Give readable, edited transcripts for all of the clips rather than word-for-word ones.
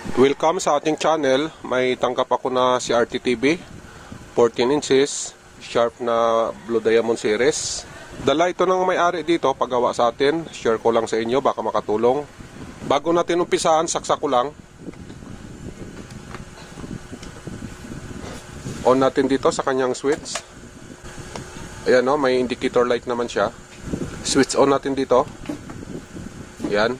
Welcome sa ating channel. May tangkap ako na si RTTV 14 inches sharp na Blue Diamond series. Dala ito ng may-ari dito paggawa sa atin. Share ko lang sa inyo, baka makatulong. Bago natin umpisahan, saksak ko lang. On natin dito sa kanyang switch. Ayan o, may indicator light naman siya. Switch on natin dito. Ayan.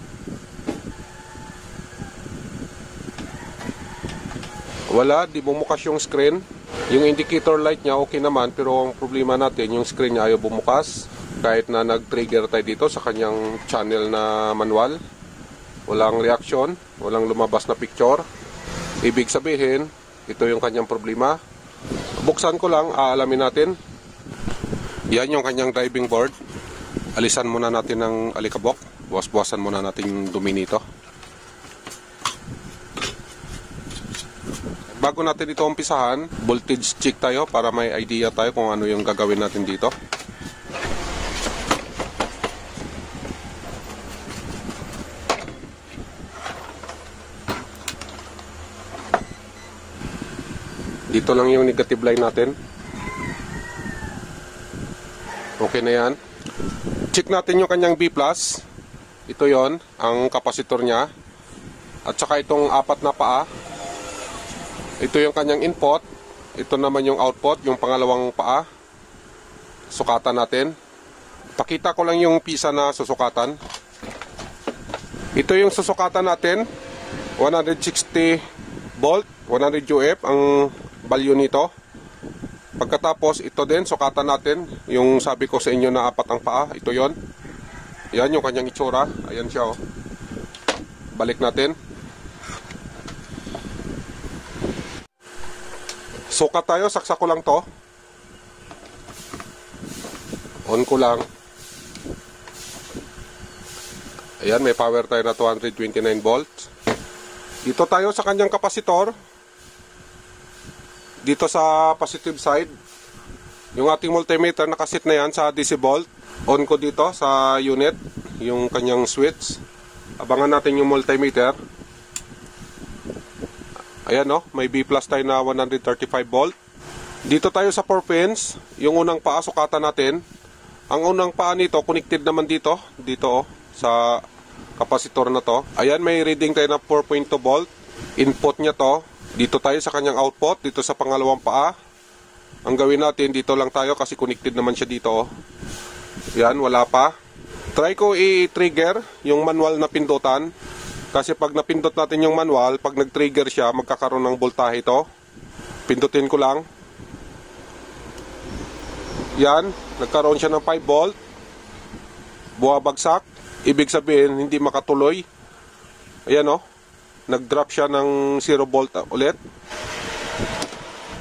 Wala, di bumukas yung screen. Yung indicator light niya okay naman, pero ang problema natin, yung screen niya ayaw bumukas. Kahit na nag-trigger tayo dito sa kanyang channel na manual, walang reaction, walang lumabas na picture. Ibig sabihin, ito yung kanyang problema. Buksan ko lang, aalamin natin. Yan yung kanyang driving board. Alisan muna natin ng alikabok. Buwas-buwasan muna natin yung dumi nito. Bago natin ito umpisahan, voltage check tayo para may idea tayo kung ano yung gagawin natin dito. Dito lang yung negative line natin. Okay na yan. Check natin yung kanyang B+. Ito yon, ang kapasitor niya. At saka itong apat na paa. Ito yung kanyang input. Ito naman yung output, yung pangalawang paa. Sukatan natin. Pakita ko lang yung pisa na susukatan. Ito yung susukatan natin. 160 volt, 100 UF ang value nito. Pagkatapos, ito din, sukatan natin. Yung sabi ko sa inyo na apat ang paa. Ito yon. Yan yung kanyang itsura. Ayan siya oh. Balik natin. Sukat tayo, saksak ko lang to. On ko lang. Ayan, may power tayo na 229 volts. Dito tayo sa kanyang kapasitor. Dito sa positive side. Yung ating multimeter nakasit na yan sa DC volt. On ko dito sa unit, yung kanyang switch. Abangan natin yung multimeter. Ayan o, may B+ tayo na 135 volt. Dito tayo sa 4 pins. Yung unang paa, sukatan natin. Ang unang paa nito, connected naman dito. Dito o, sa kapasitor na to. Ayan, may reading tayo na 4.2 volt. Input niya to. Dito tayo sa kanyang output. Dito sa pangalawang paa. Ang gawin natin, dito lang tayo kasi connected naman siya dito o. Ayan, wala pa. Try ko i-trigger yung manual na pindutan. Kasi pag napindot natin yung manual, pag nag-trigger siya, magkakaroon ng voltahe ito. Pindutin ko lang. Yan, nagkaroon siya ng 5 volt. Buwabagsak. Ibig sabihin, hindi makatuloy. Ayan o. Nag-drop siya ng 0 volt ulit.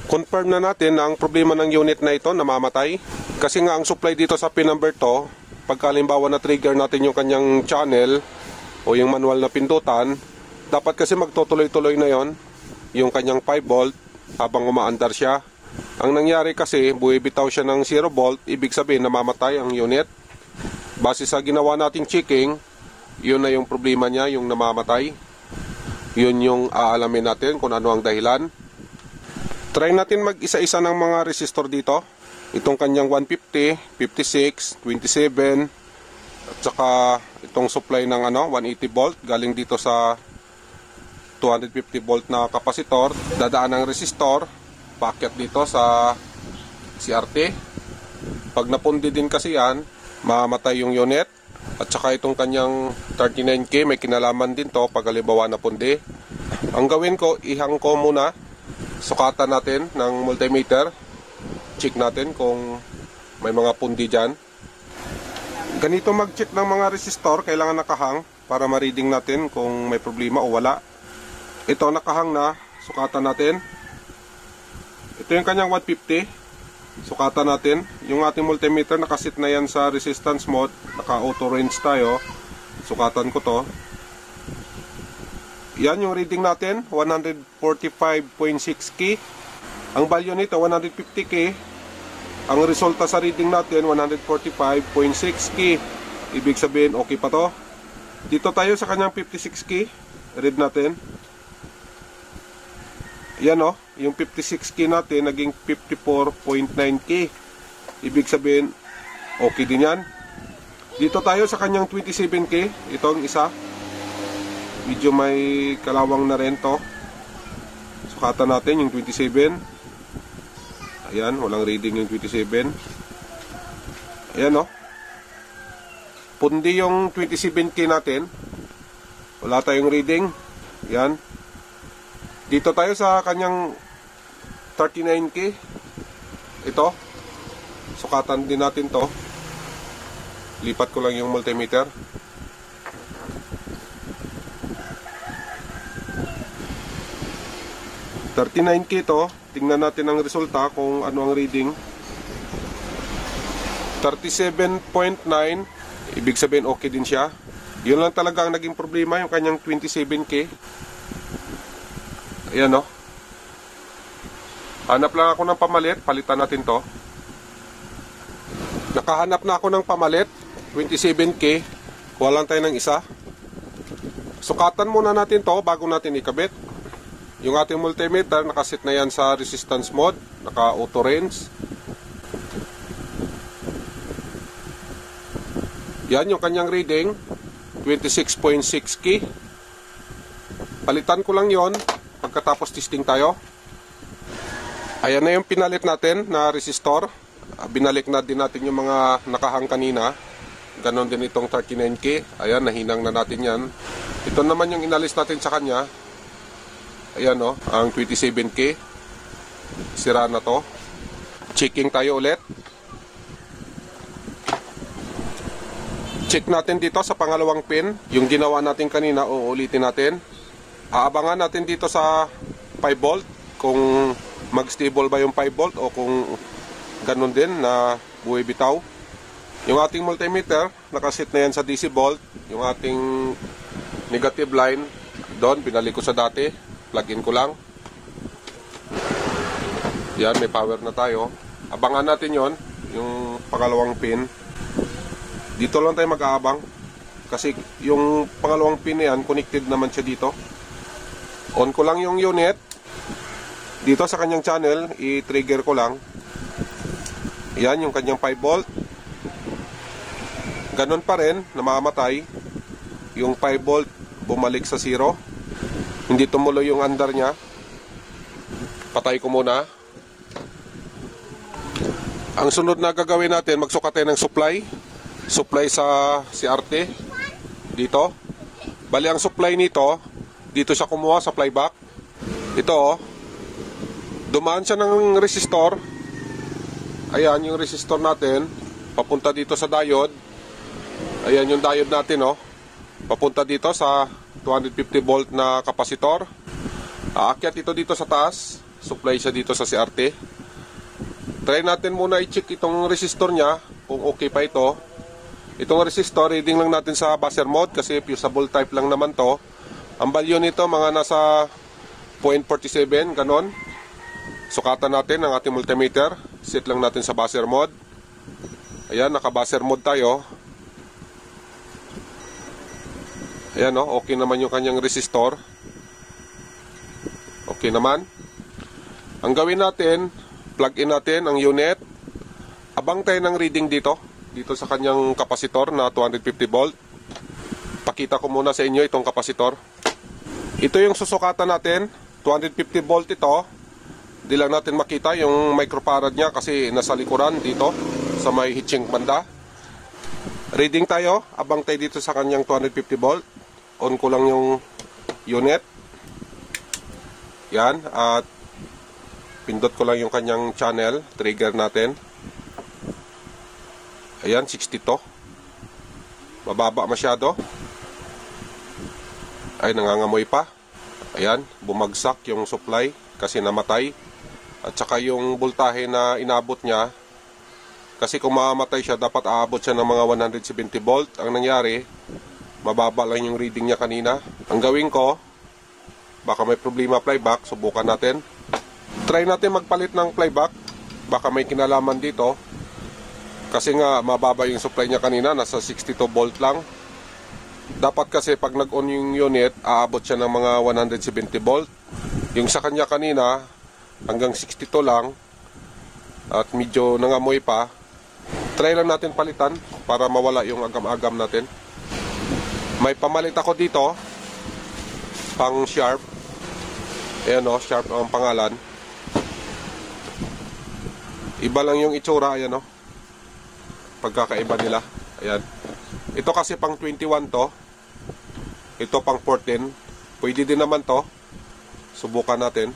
Confirm na natin na ang problema ng unit na ito, namamatay. Kasi nga ang supply dito sa pin number to, pagka halimbawa na trigger natin yung kanyang channel, o yung manual na pindutan, dapat kasi magtutuloy-tuloy na yon yung kanyang 5 volt habang umaandar siya. Ang nangyari kasi, buwibitaw siya ng 0 volt, ibig sabihin namamatay ang unit. Base sa ginawa nating checking, yun na yung problema niya, yung namamatay. Yun yung aalamin natin kung ano ang dahilan. Try natin mag-isa-isa ng mga resistor dito. Itong kanyang 150, 56, 27, at saka itong supply ng 180 volt galing dito sa 250 volt na kapasitor. Dadaan ng resistor, paakyat dito sa CRT. Pag napundi din kasi yan, mamatay yung unit. At saka itong kanyang 39K, may kinalaman din to pag halimbawa napundi. Ang gawin ko, ihang ko muna. Sukatan natin ng multimeter. Check natin kung may mga pundi dyan. Ganito mag-check ng mga resistor, kailangan nakahang para ma-reading natin kung may problema o wala. Ito nakahang na, sukatan natin. Ito yung kanyang 150. Sukatan natin. Yung ating multimeter nakasit na yan sa resistance mode, naka-auto range tayo. Sukatan ko to. Yan yung reading natin, 145.6K. Ang value nito 150K. Ang resulta sa reading natin 145.6K. Ibig sabihin okay pa to. Dito tayo sa kanyang 56K. Read natin. Yan o, yung 56K natin naging 54.9K. Ibig sabihin, okay din yan. Dito tayo sa kanyang 27K. Itong isa. Medyo may kalawang na rin to. Sukatan natin yung 27. Ayan, walang reading yung 27. Ayan o. Pundi yung 27K natin. Wala tayong reading. Ayan. Dito tayo sa kanyang 39K. Ito. Sukatan din natin to. Lipat ko lang yung multimeter. $39K to. Tingnan natin ang resulta kung ano ang reading. 37.9. Ibig sabihin okay din siya. Yun lang talaga ang naging problema, yung kanyang 27K. Ayan o. Hanap lang ako ng pamalit. Palitan natin to. Nakahanap na ako ng pamalit. 27K. Kuha lang tayo ng isa. Sukatan muna natin to bago natin ikabit. Yung ating multimeter, nakasit na yan sa resistance mode. Naka auto range. Yan yung kanyang reading. 26.6K. Palitan ko lang yon pagkatapos testing tayo. Ayan na yung pinalit natin na resistor. Binalik na din natin yung mga nakahang kanina. Ganon din itong 39K. Ayan, nahinang na natin yan. Ito naman yung inalis natin sa kanya. Ayan o, ang 27K. Sira na to. Checking tayo ulit. Check natin dito sa pangalawang pin. Yung ginawa natin kanina, uulitin natin. Aabangan natin dito sa 5 volt kung mag-stable ba yung 5 volt o kung ganun din na buhay bitaw. Yung ating multimeter, nakasit na yan sa DC volt. Yung ating negative line, doon, binalik ko sa dati. Plug in ko lang. Yan, may power na tayo. Abangan natin yon, yung pangalawang pin. Dito lang tayo mag-aabang. Kasi yung pangalawang pin na yan, connected naman siya dito. On ko lang yung unit. Dito sa kanyang channel, i-trigger ko lang. Yan, yung kanyang 5 volt. Ganon pa rin, namamatay. Yung 5 volt, bumalik sa 0. Hindi tumuloy yung under niya. Patay ko muna. Ang sunod na gagawin natin, magsukat tayo ng supply. Supply sa CRT. Dito. Bali, ang supply nito, dito siya kumuha sa flyback. Ito oh. Dumaan siya ng resistor. Ayan yung resistor natin. Papunta dito sa diode. Ayan yung diode natin oh. Papunta dito sa 250 volt na kapasitor. Aakyat ito dito sa taas. Supply siya dito sa CRT. Try natin muna i-check itong resistor niya kung okay pa ito. Itong resistor, reading lang natin sa buzzer mode kasi fusible type lang naman to. Ang value nito mga nasa 0.47, ganon. Sukatan natin ang ating multimeter. Set lang natin sa buzzer mode. Ayan, naka-buzzer mode tayo. Ayan o, okay naman yung kanyang resistor. Okay naman. Ang gawin natin, plug in natin ang unit. Abang tayo ng reading dito. Dito sa kanyang kapasitor na 250 volt. Pakita ko muna sa inyo itong kapasitor. Ito yung susukatan natin. 250 volt ito. Di lang natin makita yung microfarad niya kasi nasa likuran dito sa may hitching banda. Reading tayo. Abang tayo dito sa kanyang 250 volt. On ko lang yung unit. Yan. At pindot ko lang yung kanyang channel. Trigger natin. Ayan, 62. Mababa masyado. Ay, nangangamoy pa. Ayan, bumagsak yung supply kasi namatay. At saka yung voltahe na inabot niya, kasi kung mamamatay siya, dapat aabot siya ng mga 170 volt. Ang nangyari, mababa lang yung reading niya kanina. Ang gawin ko, baka may problema flyback, subukan natin. Try natin magpalit ng flyback. Baka may kinalaman dito. Kasi nga mababa yung supply niya kanina, nasa 62 volt lang. Dapat kasi pag nag-on yung unit, aabot siya ng mga 170 volt. Yung sa kanya kanina, hanggang 62 lang. At medyo nangamoy pa. Try lang natin palitan para mawala yung agam-agam natin. May pamalit ako dito. Pang Sharp. Ayan o, Sharp ang pangalan. Iba lang yung itsura, ayan o. Pagkakaiba nila. Ayan. Ito kasi pang 21 to. Ito pang 14. Pwede din naman to. Subukan natin.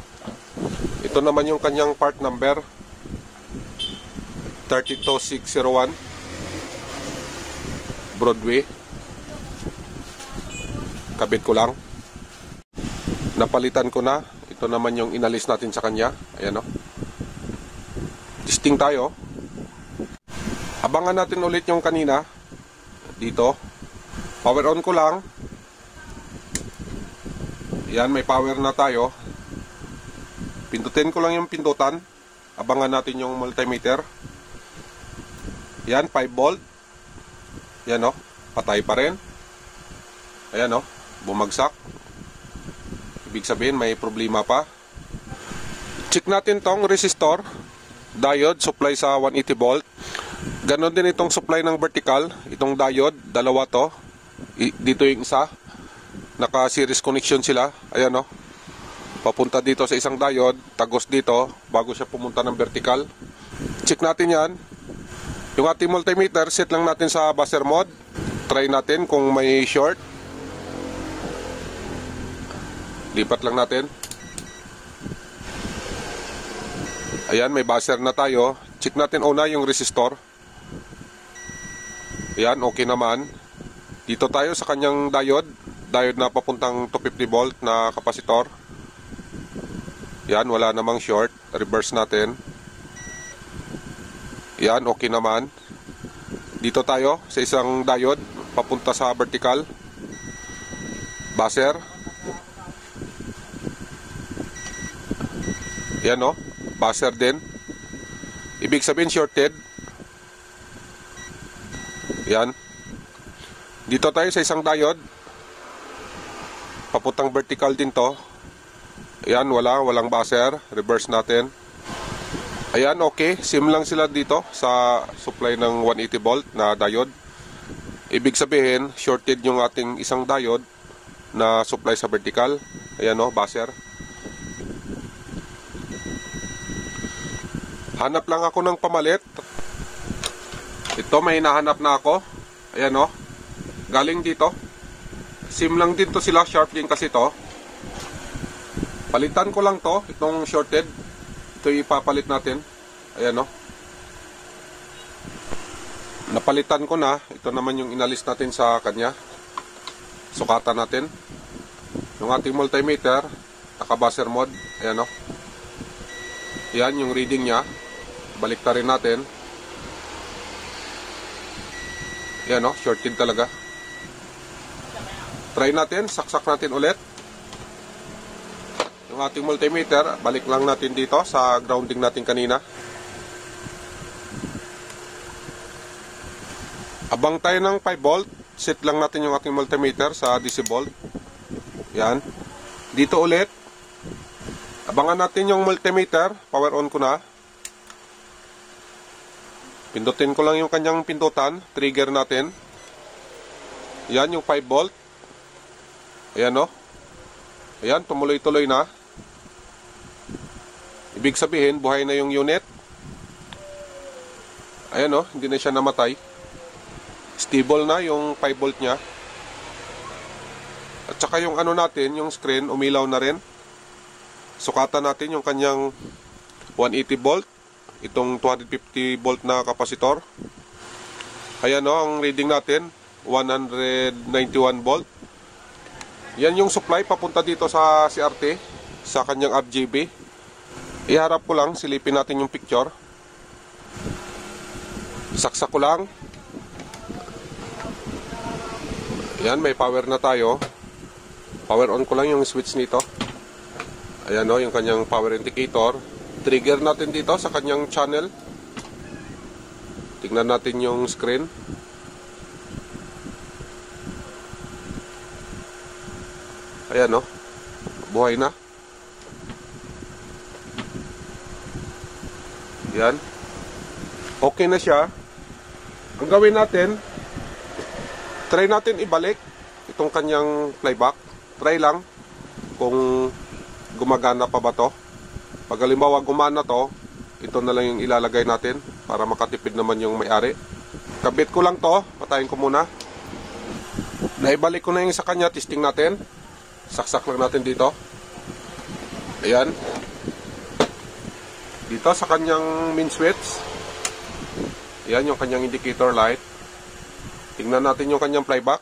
Ito naman yung kanyang part number. 32601 Broadway. Kabit ko lang. Napalitan ko na. Ito naman yung inalis natin sa kanya. Ayan o. Testing tayo. Abangan natin ulit yung kanina. Dito. Power on ko lang. Yan, may power na tayo. Pindutin ko lang yung pindutan. Abangan natin yung multimeter. Yan, 5 volt. Yan o, patay pa rin. Ayan o, bumagsak. Ibig sabihin may problema pa. Check natin tong resistor. Diode, supply sa 180 volt. Ganon din itong supply ng vertical. Itong diode, dalawa to. Dito yung isa. Naka-series connection sila. Ayan o. Papunta dito sa isang diode. Tagos dito bago siya pumunta ng vertical. Check natin yan. Yung ating multimeter, set lang natin sa buzzer mode. Try natin kung may short. Lipat lang natin. Ayan, may buzzer na tayo. Check natin una yung resistor. Ayan, okay naman. Dito tayo sa kanyang diode. Diode na papuntang 250 volt na kapasitor. Ayan, wala namang short. Reverse natin. Yan, okay naman. Dito tayo sa isang diode papunta sa vertical. Buzzer. Yan o, buzzer din. Ibig sabihin shorted. Yan. Dito tayo sa isang diode papuntang vertical din to. Yan, walang buzzer. Reverse natin. Ayan, okay. Sim lang sila dito sa supply ng 180 volt na diode. Ibig sabihin, shorted yung ating isang diode na supply sa vertical. Ayan o, buzzer. Hanap lang ako ng pamalit. Ito, may hinahanap na ako. Ayan o. Galing dito. Sim lang dito sila, Sharp din kasi to. Palitan ko lang to, itong shorted. Ito ipapalit natin. Ayan o. Napalitan ko na. Ito naman yung inalis natin sa kanya. Sukatan natin. Yung ating multimeter, naka-buzzer mode. Ayan o. Yan yung reading niya. Baliktarin natin. Ayan o, shorted talaga. Try natin, saksak natin ulit. Yung ating multimeter, balik lang natin dito sa grounding natin kanina. Abang tayo ng 5 volt. Set lang natin yung ating multimeter sa DC volt. Yan. Dito ulit. Abangan natin yung multimeter. Power on ko na. Pindutin ko lang yung kanyang pindutan. Trigger natin. Yan yung 5 volt. Ayan o. Ayan, tumuloy-tuloy na. Ibig sabihin, buhay na yung unit. Ayan o, hindi na siya namatay. Stable na yung 5 volt niya. At saka yung ano natin, yung screen, umilaw na rin. Sukatan natin yung kanyang 180 volt. Itong 250 volt na kapasitor. Ayan o, ang reading natin, 191 volt. Yan yung supply papunta dito sa CRT, sa kanyang FJB. Iharap ko lang, silipin natin yung picture. Saksak ko lang. Yan, may power na tayo. Power on ko lang yung switch nito. Ayan o, yung kanyang power indicator. Trigger natin dito sa kanyang channel. Tingnan natin yung screen. Ayan o, buhay na. Yan. Okay na siya. Ang gawin natin, try natin ibalik itong kanyang playback. Try lang kung gumagana pa ba to. Pag halimbawa gumana to, ito na lang yung ilalagay natin para makatipid naman yung may-ari. Kabit ko lang to, patayin ko muna. Naibalik ko na yung sa kanya, testing natin. Saksak lang natin dito. Ayan. Dito sa kanyang main switch. Ayan yung kanyang indicator light. Tingnan natin yung kanyang playback.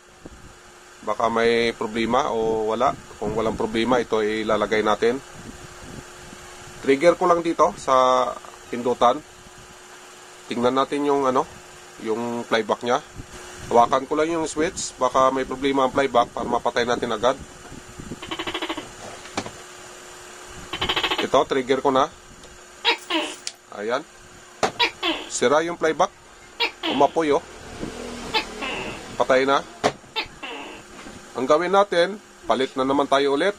Baka may problema o wala. Kung walang problema, ito ilalagay natin. Trigger ko lang dito sa pindutan. Tingnan natin yung yung playback niya. Hawakan ko lang yung switch. Baka may problema ang playback para mapatay natin agad. Ito, trigger ko na. Ayan. Sira yung playback. Umapoy, oh. Patay na. Ang gawin natin, palit na naman tayo ulit.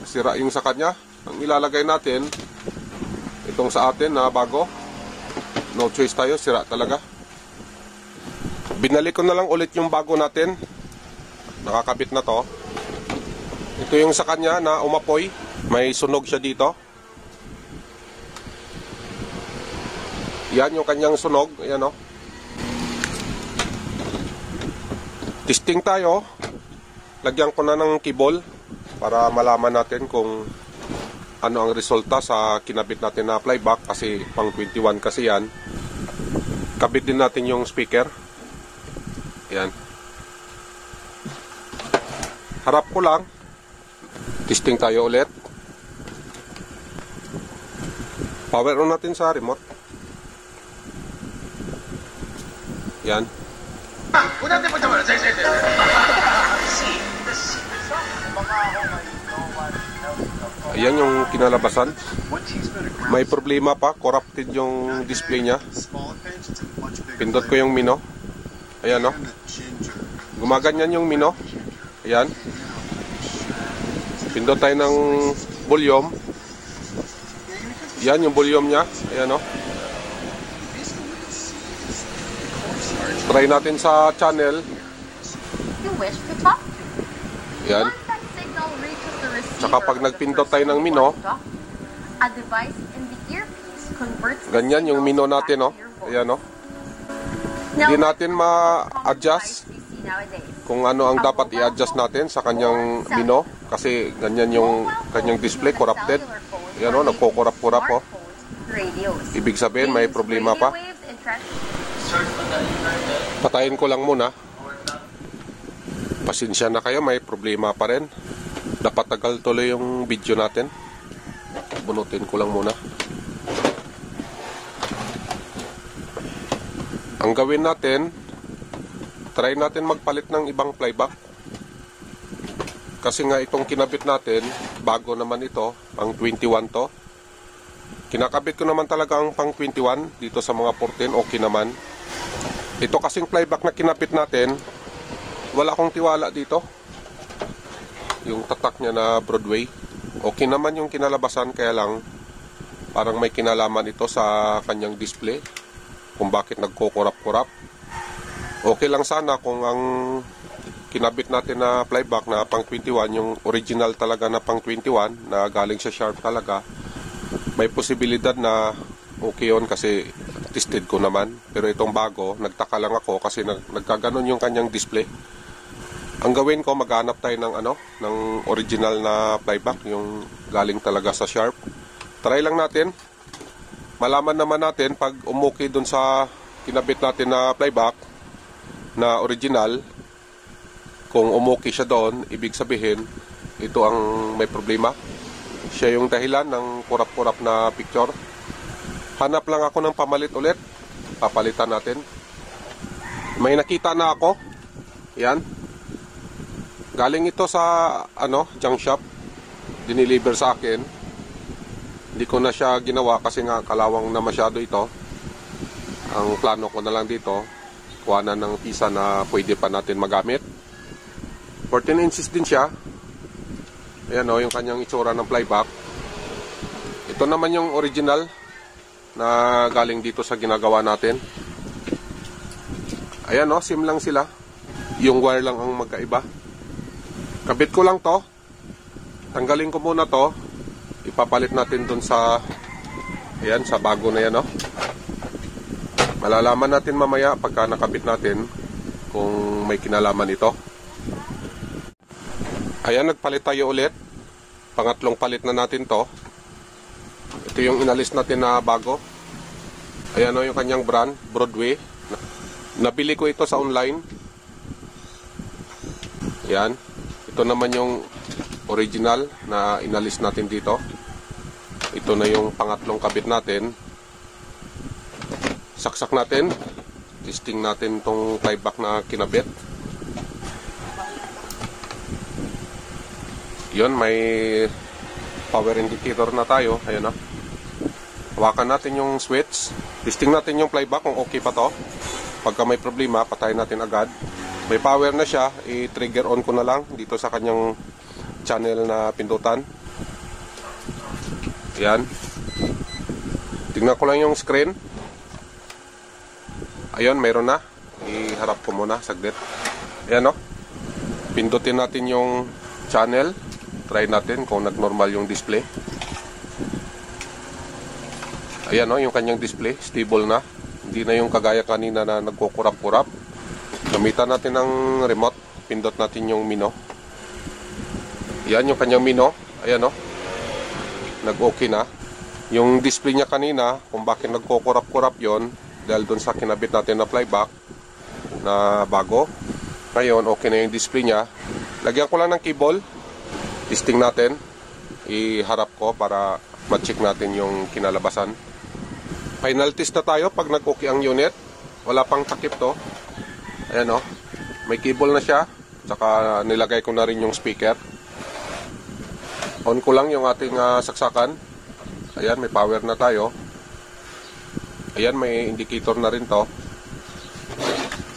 Sira yung sa kanya. Ang ilalagay natin, itong sa atin na bago. No choice tayo, sira talaga. Binalik ko na lang ulit yung bago natin. Nakakabit na to. Ito yung sa kanya na umapoy. May sunog siya dito. Yan yung kanyang sunog. Ayan, oh. Testing tayo. Lagyan ko na ng kibol para malaman natin kung ano ang resulta sa kinabit natin na playback kasi pang 21 kasi yan. Kabit din natin yung speaker. Yan. Harap ko lang. Testing tayo ulit. Power on natin sa remote. Yan. Ayan yung kinalabasan. May problema pa. Corrupted yung display niya. Pindot ko yung mino. Ayan, no? Gumaganyan yung mino. Ayan. Pindot tayo ng volume. Yan yung volume niya. Ayan, no? Try natin sa channel. Yan. Tsaka pag nagpindot tayo ng mino, ganyan yung mino natin, no? Ayan, no? Hindi natin ma-adjust kung ano ang dapat i-adjust natin sa kanyang mino kasi ganyan yung kanyang display, corrupted. Ayan, no? Nagko-corrupt-corrupt, oh. Ibig sabihin may problema pa. Patayin ko lang muna. Pasensya na kayo, may problema pa rin. Dapat tagal tuloy yung video natin. Bunutin ko lang muna. Ang gawin natin, try natin magpalit ng ibang playback. Kasi nga itong kinabit natin, bago naman ito, pang 21 to. Kinakabit ko naman talaga ang pang 21 dito sa mga 14, okay naman. Ito kasing playback na kinapit natin, wala akong tiwala dito. Yung tatak niya na Broadway. Okay naman yung kinalabasan, kaya lang parang may kinalaman ito sa kanyang display. Kung bakit nagko-corrupt-corrupt. Okay lang sana kung ang kinabit natin na playback na pang 21, yung original talaga na pang 21, na galing sa Sharp talaga. May posibilidad na okay yun kasi tested ko naman. Pero itong bago, nagtaka lang ako kasi nagkaganon yung kanyang display. Ang gawin ko, maghanap tayo ng ng original na playback, yung galing talaga sa Sharp. Try lang natin. Malaman naman natin pag umuki dun sa kinabit natin na playback na original. Kung umuki siya doon, ibig sabihin ito ang may problema. Siya yung dahilan ng kurap-kurap na picture. Hanap lang ako ng pamalit ulit. Papalitan natin. May nakita na ako. Yan. Galing ito sa junk shop. Diniliver sa akin. Hindi ko na siya ginawa kasi nga kalawang na masyado ito. Ang plano ko na lang dito, kuhanan ng pisa na pwede pa natin magamit. 14 inches din siya. Ayan, yung kanyang itsura ng playback. Ito naman yung original. na galing dito sa ginagawa natin. Ayan o, sim lang sila. Yung wire lang ang magkaiba. Kabit ko lang to. Tanggalin ko muna to. Ipapalit natin dun sa, ayan, sa bago na yan o. Malalaman natin mamaya pagka nakabit natin kung may kinalaman ito. Ayan, nagpalit tayo ulit. Pangatlong palit na natin to. Ito yung inalis natin na bago. Ayan o yung kanyang brand, Broadway. Nabili ko ito sa online. Ayan. Ito naman yung original na inalis natin dito. Ito na yung pangatlong kabit natin. Saksak natin. Testing natin tong tieback na kinabit. Yun, may power indicator na tayo. Ayan o. Hawakan natin yung switch. Testing natin yung flyback kung okay pa to. Pagka may problema, patayin natin agad. May power na siya. I-trigger on ko na lang dito sa kanyang channel na pindutan. Ayan. Tingnan ko lang yung screen. Ayun, mayroon na. Iharap ko muna saglit. Ayan o. Pindutin natin yung channel. Try natin kung nag-normal yung display. Ayan o, yung kanyang display. Stable na. Hindi na yung kagaya kanina na nagkukurap-kurap. Gamitan natin ng remote. Pindot natin yung mino. Ayan yung kanyang mino. Ayan o. Nag-okay na. Yung display niya kanina, kung bakit nagkukurap-kurap yon, dahil dun sa kinabit natin na flyback na bago. Ngayon, okay na yung display niya. Lagyan ko lang ng cable. Testing natin. Iharap ko para ma-check natin yung kinalabasan. Final test na tayo pag nag-okay ang unit. Wala pang takip to. Ayan o. May cable na siya. Tsaka nilagay ko na rin yung speaker. On ko lang yung ating saksakan. Ayan, may power na tayo. Ayan, may indicator na rin to.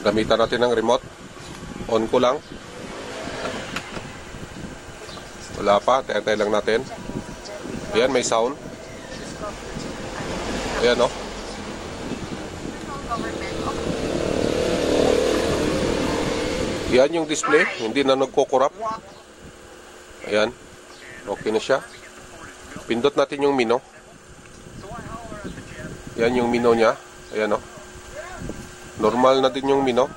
Gamitan natin ng remote. On ko lang. Wala pa, tayantay lang natin. Ayan, may sound. Ayan o. Ayan yung display. Hindi na nagkukurap. Ayan. Okay na siya. Pindot natin yung mino. Yan yung mino niya. Ayan o. Normal na din yung mino.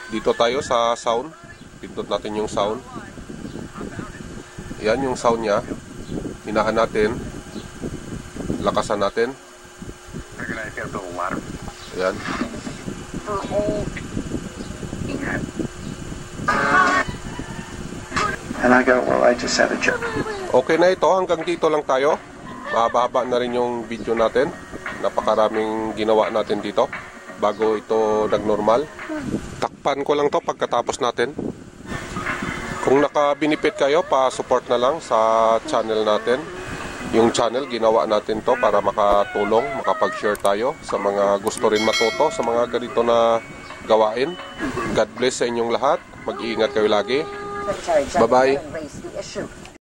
Dito tayo sa sound. Pindot natin yung sound. Yan yung sound niya. Hinahan natin. Lakasan natin. Ayan. And I go, well, I just had a joke. Okay na ito. Hanggang dito lang tayo. Mahaba na rin yung video natin. Napakaraming ginawa natin dito bago ito nagnormal. Takpan ko lang to pagkatapos natin. Kung nakabinipit kayo, pa-support na lang sa channel natin. Yung channel, ginawa natin to para makatulong, makapag-share tayo sa mga gusto rin matuto sa mga ganito na gawain. God bless sa inyong lahat. Mag-iingat kayo lagi. Bye-bye.